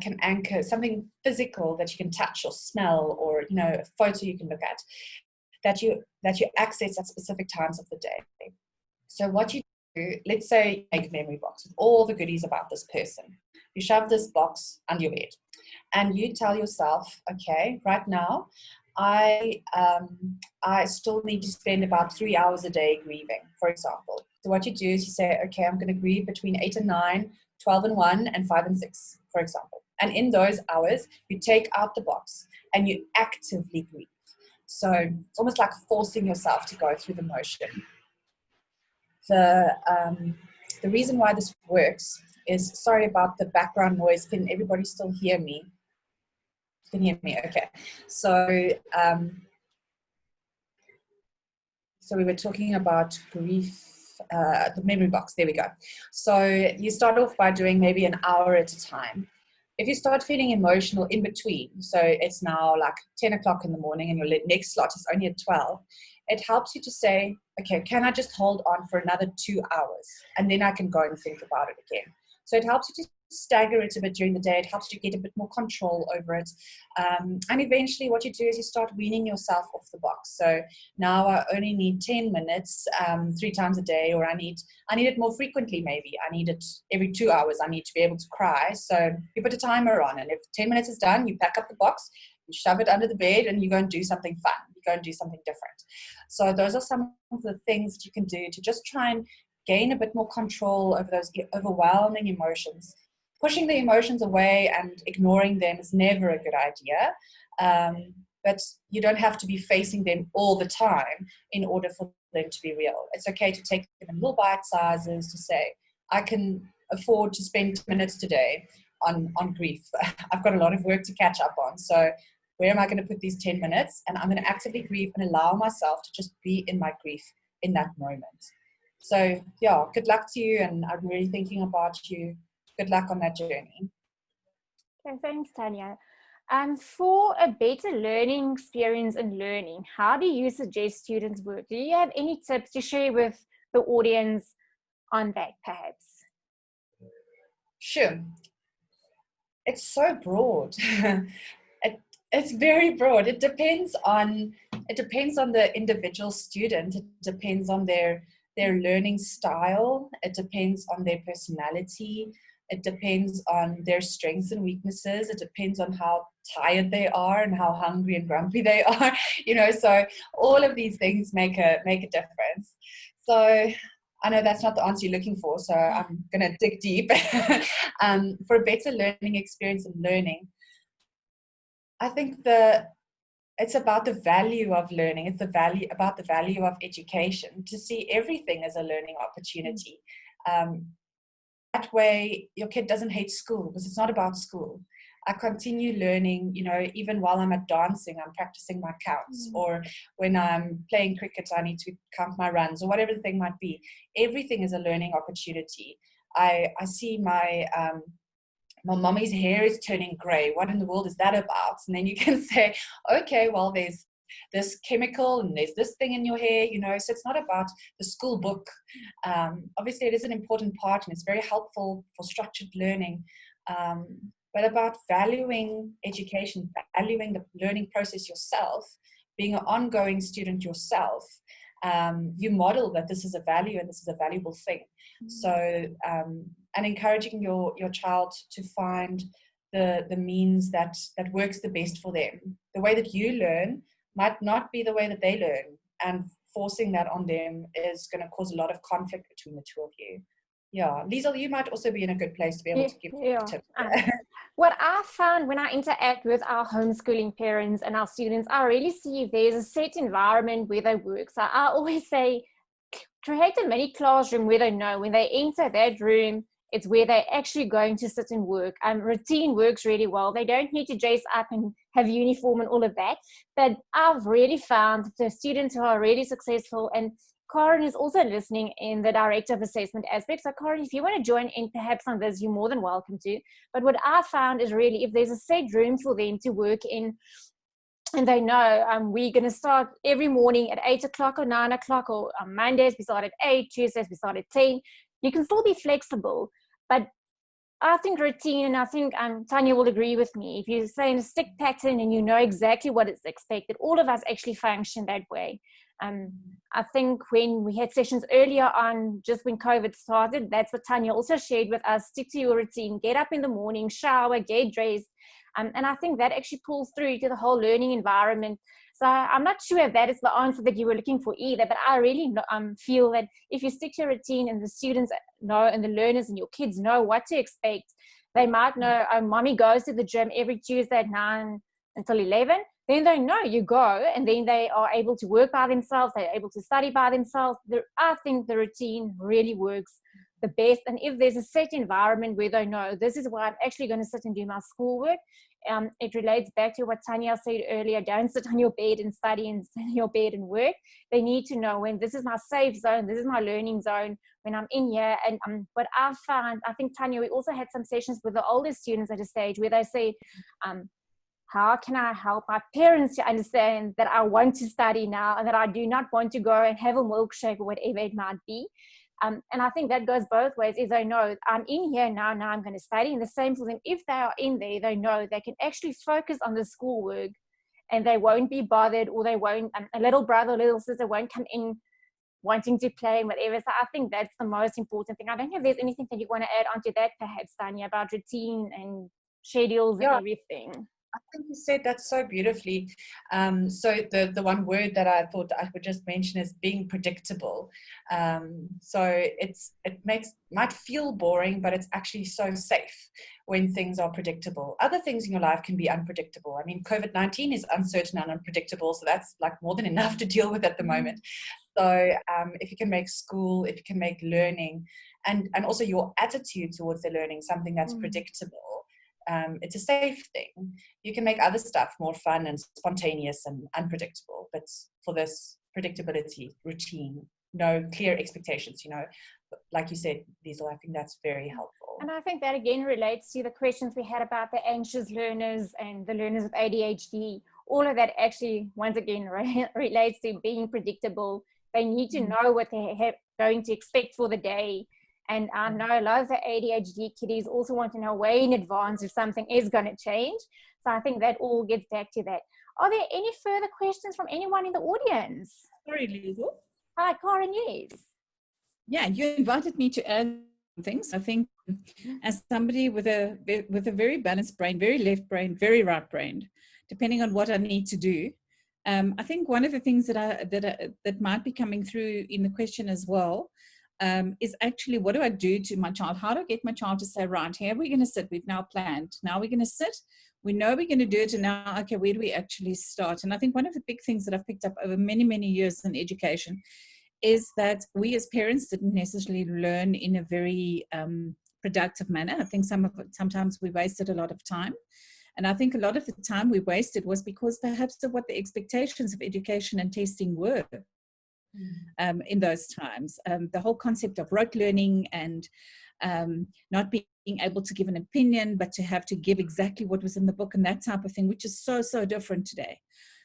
can anchor, something physical that you can touch or smell, or a photo you can look at, that you access at specific times of the day. So what you do, let's say you make a memory box with all the goodies about this person. You shove this box under your bed and you tell yourself, okay, right now I still need to spend about 3 hours a day grieving, for example. So what you do is you say, okay, I'm going to grieve between 8 and 9, 12 and 1, and 5 and 6, for example. And in those hours, you take out the box and you actively grieve. So it's almost like forcing yourself to go through the motion. The reason why this works is, sorry about the background noise. Can everybody still hear me? You can hear me, okay. So we were talking about grief. The memory box, there we go. So you start off by doing maybe an hour at a time. If you start feeling emotional in between, so it's now like 10 o'clock in the morning and your next slot is only at 12, it helps you to say, okay, can I just hold on for another 2 hours? And then I can go and think about it again. So it helps you to stagger it a bit during the day. It helps you get a bit more control over it. And eventually what you do is you start weaning yourself off the box. So now I only need 10 minutes 3 times a day, or I need it more frequently maybe. I need it every 2 hours. I need to be able to cry. So you put a timer on, and if 10 minutes is done, you pack up the box, you shove it under the bed, and you go and do something fun. You go and do something different. So those are some of the things that you can do to just try and gain a bit more control over those overwhelming emotions. Pushing the emotions away and ignoring them is never a good idea. But you don't have to be facing them all the time in order for them to be real. It's okay to take them in little bite sizes, to say, I can afford to spend 10 minutes today on grief. I've got a lot of work to catch up on. So where am I going to put these 10 minutes? And I'm going to actively grieve and allow myself to just be in my grief in that moment. So yeah, good luck to you. And I'm really thinking about you. Good luck on that journey. Okay, thanks, Tanya. For a better learning experience and learning, how do you suggest students work? Do you have any tips to share with the audience on that, perhaps? Sure. It's so broad. It's very broad. It depends on the individual student. It depends on their learning style. It depends on their personality. It depends on their strengths and weaknesses. It depends on how tired they are and how hungry and grumpy they are. So all of these things make a difference. So I know that's not the answer you're looking for, so I'm going to dig deep. For a better learning experience and learning, I think it's about the value of learning. It's about the value of education, to see everything as a learning opportunity. That way, your kid doesn't hate school, because it's not about school. I continue learning, even while I'm at dancing, I'm practicing my counts, or when I'm playing cricket, I need to count my runs, or whatever the thing might be. Everything is a learning opportunity. I see my mommy's hair is turning gray. What in the world is that about? And then you can say, okay, well, there's this chemical and there's this thing in your hair, so it's not about the school book. Obviously, it is an important part, and it's very helpful for structured learning, but about valuing education, valuing the learning process yourself, being an ongoing student yourself. You model that this is a value and this is a valuable thing. So, and encouraging your child to find the means that works the best for them. The way that you learn might not be the way that they learn, and forcing that on them is going to cause a lot of conflict between the two of you. Yeah, Liesel, you might also be in a good place to be able to give tips. What I found when I interact with our homeschooling parents and our students, I really see if there's a set environment where they work. So I always say, create a mini classroom where they know when they enter that room, it's where they're actually going to sit and work. Routine works really well. They don't need to dress up and have uniform and all of that. But I've really found the students who are really successful, and Karen is also listening in the director of assessment aspect. So Karen, if you want to join in perhaps on this, you're more than welcome to. But what I found is really, if there's a set room for them to work in, and they know we're going to start every morning at 8 o'clock or 9 o'clock, or on Mondays we start at 8, Tuesdays we start at 10. You can still be flexible, but I think routine, and I think Tanya will agree with me, if you say in a stick pattern and you know exactly what is expected, all of us actually function that way. I think when we had sessions earlier on, just when COVID started, that's what Tanya also shared with us: stick to your routine, get up in the morning, shower, get dressed. And I think that actually pulls through to the whole learning environment. So I'm not sure if that is the answer that you were looking for either, but I really feel that if you stick to your routine and the students know, and the learners and your kids know what to expect, they might know, mommy goes to the gym every Tuesday at 9 until 11, then they know you go, and then they are able to work by themselves, they're able to study by themselves. I think the routine really works the best. And if there's a set environment where they know this is where I'm actually going to sit and do my schoolwork, it relates back to what Tanya said earlier: don't sit on your bed and study, and sit on your bed and work. They need to know when this is my safe zone, this is my learning zone, when I'm in here. And what I've found, I think, Tanya, we also had some sessions with the older students at a stage where they say, how can I help my parents to understand that I want to study now and that I do not want to go and have a milkshake or whatever it might be. And I think that goes both ways. Is they know I'm in here now I'm going to study. And the same for them, if they are in there, they know they can actually focus on the schoolwork and they won't be bothered, or they won't, a little brother or little sister won't come in wanting to play and whatever. So I think that's the most important thing. I don't know if there's anything that you want to add onto that, perhaps, Tanya, about routine and schedules and everything. I think you said that so beautifully. So the one word that I thought I would just mention is being predictable. So it might feel boring, but it's actually so safe when things are predictable. Other things in your life can be unpredictable. I mean, COVID-19 is uncertain and unpredictable, so that's like more than enough to deal with at the moment. So if you can make school, if you can make learning, and also your attitude towards the learning something that's predictable, it's a safe thing. You can make other stuff more fun and spontaneous and unpredictable. But for this predictability, routine, no clear expectations, like you said, Liesl, I think that's very helpful. And I think that again relates to the questions we had about the anxious learners and the learners with ADHD. All of that actually, once again, relates to being predictable. They need to know what they're going to expect for the day. And I know a lot of the ADHD kiddies also want to know way in advance if something is going to change. So I think that all gets back to that. Are there any further questions from anyone in the audience? Sorry, Liesl. Hi, Karen, yes. Yeah, you invited me to add things. I think as somebody with a very balanced brain, very left brain, very right brain, depending on what I need to do, I think one of the things that might be coming through in the question as well is actually, what do I do to my child? How do I get my child to say, right, here we're going to sit. We've now planned. Now we're going to sit. We know we're going to do it. And now, okay, where do we actually start? And I think one of the big things that I've picked up over many, many years in education is that we as parents didn't necessarily learn in a very productive manner. I think sometimes we wasted a lot of time. And I think a lot of the time we wasted was because perhaps of what the expectations of education and testing were. In those times, the whole concept of rote learning and not being able to give an opinion, but to have to give exactly what was in the book and that type of thing, which is so different today.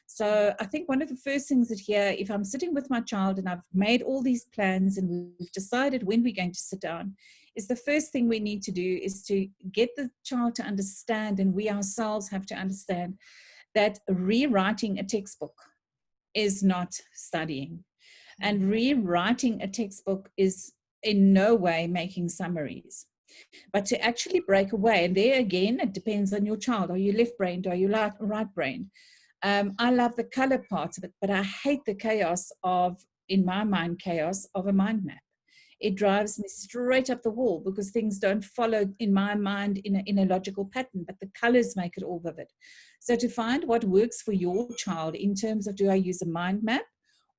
So I think one of the first things that here, if I'm sitting with my child and I've made all these plans and we've decided when we're going to sit down, is the first thing we need to do is to get the child to understand, and we ourselves have to understand, that rewriting a textbook is not studying. And rewriting a textbook is in no way making summaries. But to actually break away, and there again, it depends on your child. Are you left-brained? Are you right-brained? I love the color part of it, but I hate the chaos of, in my mind, chaos of a mind map. It drives me straight up the wall because things don't follow, in my mind, in a logical pattern, but the colors make it all vivid. So to find what works for your child in terms of, do I use a mind map?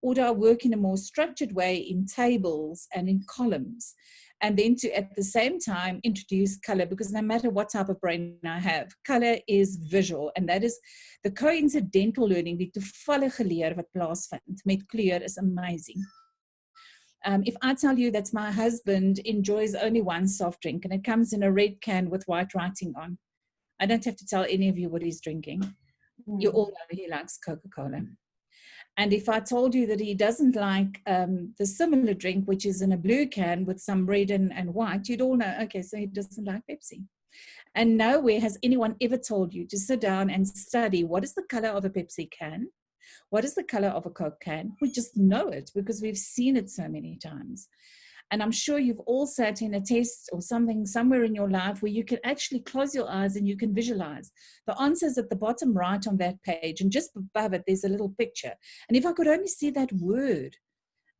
Or do I work in a more structured way in tables and in columns? And then to, at the same time, introduce color, because no matter what type of brain I have, color is visual. And that is the coincidental learning, die toevallige leer wat plaasvind met kleur is amazing. If I tell you that my husband enjoys only one soft drink and it comes in a red can with white writing on, I don't have to tell any of you what he's drinking. You all know he likes Coca-Cola. And if I told you that he doesn't like the similar drink, which is in a blue can with some red and white, you'd all know, okay, so he doesn't like Pepsi. And nowhere has anyone ever told you to sit down and study what is the color of a Pepsi can, what is the color of a Coke can. We just know it because we've seen it so many times. And I'm sure you've all sat in a test or something somewhere in your life where you can actually close your eyes and you can visualize. The answer's at the bottom right on that page, and just above it, there's a little picture. And if I could only see that word,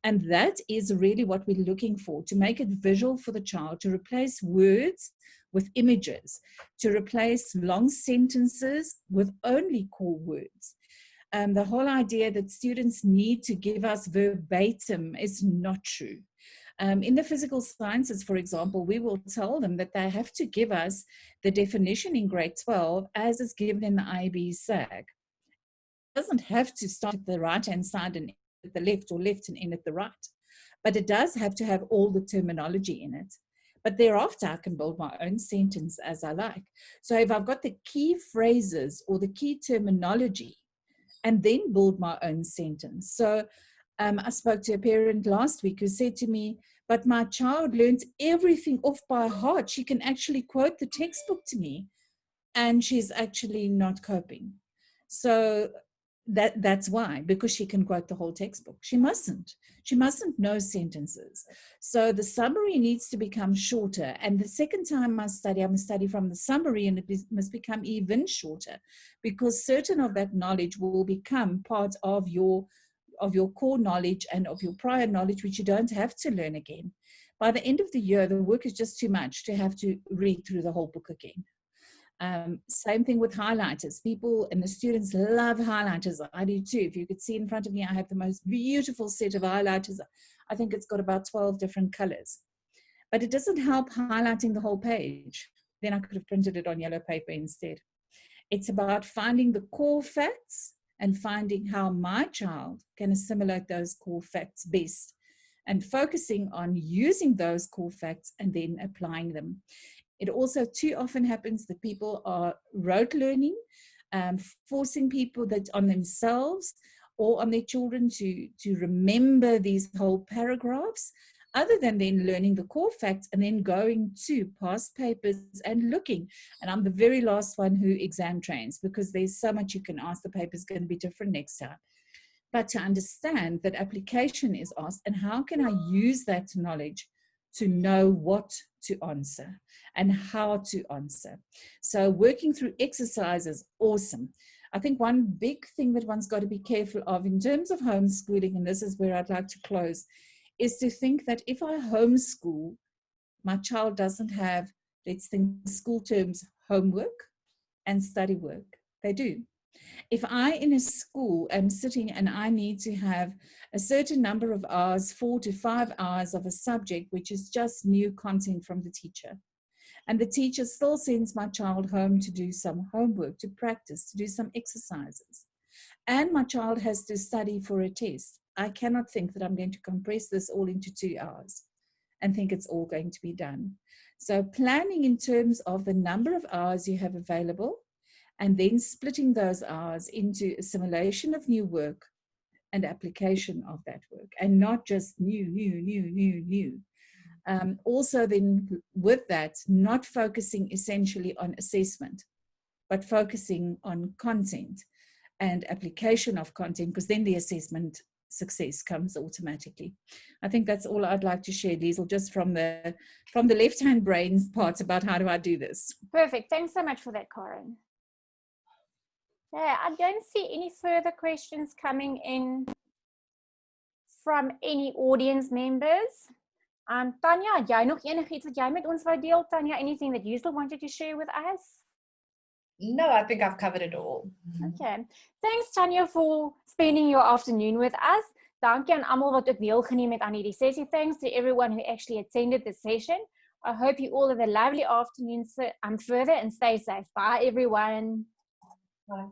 and that is really what we're looking for, to make it visual for the child, to replace words with images, to replace long sentences with only core words. The whole idea that students need to give us verbatim is not true. In the physical sciences, for example, we will tell them that they have to give us the definition in grade 12 as is given in the IB SAG. It doesn't have to start at the right-hand side and end at the left, or left and end at the right. But it does have to have all the terminology in it. but thereafter I can build my own sentence as I like. So if I've got the key phrases or the key terminology, and then build my own sentence. So I spoke to a parent last week who said to me, but my child learns everything off by heart. She can actually quote the textbook to me, and she's actually not coping. So that's why, because she can quote the whole textbook. She mustn't know sentences. So the summary needs to become shorter. And the second time I must study from the summary, and it must become even shorter, because certain of that knowledge will become part of your core knowledge and of your prior knowledge, which you don't have to learn again. By the end of the year, the work is just too much to have to read through the whole book again. Same thing with highlighters. People and the students love highlighters. I do too. If you could see in front of me, I have the most beautiful set of highlighters. I think it's got about 12 different colors. But it doesn't help highlighting the whole page. Then I could have printed it on yellow paper instead. It's about finding the core facts and finding how my child can assimilate those core facts best, and focusing on using those core facts and then applying them. It also too often happens that people are rote learning, forcing people that on themselves or on their children to remember these whole paragraphs, other than then learning the core facts and then going to past papers and looking. And I'm the very last one who exam trains, because there's so much you can ask. The paper's going to be different next time. But to understand that application is asked, and how can I use that knowledge to know what to answer and how to answer. So working through exercises, awesome. I think one big thing that one's got to be careful of in terms of homeschooling, and this is where I'd like to close, is to think that if I homeschool, my child doesn't have, let's think school terms, homework and study work. They do. If I in a school am sitting and I need to have a certain number of hours, 4 to 5 hours of a subject, which is just new content from the teacher, and the teacher still sends my child home to do some homework, to practice, to do some exercises, and my child has to study for a test, I cannot think that I'm going to compress this all into 2 hours and think it's all going to be done. So planning in terms of the number of hours you have available, and then splitting those hours into assimilation of new work and application of that work, and not just new. Also then with that, not focusing essentially on assessment, but focusing on content and application of content, because then the assessment success comes automatically. I think that's all I'd like to share, Liesl, just from the left-hand brain's part about how do I do this. Perfect. Thanks so much for that, Karen. Yeah, I don't see any further questions coming in from any audience members. Tanya, het jy nog enigiets wat jy met ons wou deel? Tanya, anything that you still wanted to share with us? No, I think I've covered it all. Okay. Thanks, Tanya, for spending your afternoon with us. Dankie aan almal wat ook deelgeneem het aan hierdie sessie. Thanks to everyone who actually attended the session. I hope you all have a lovely afternoon further, and stay safe. Bye, everyone. Bye.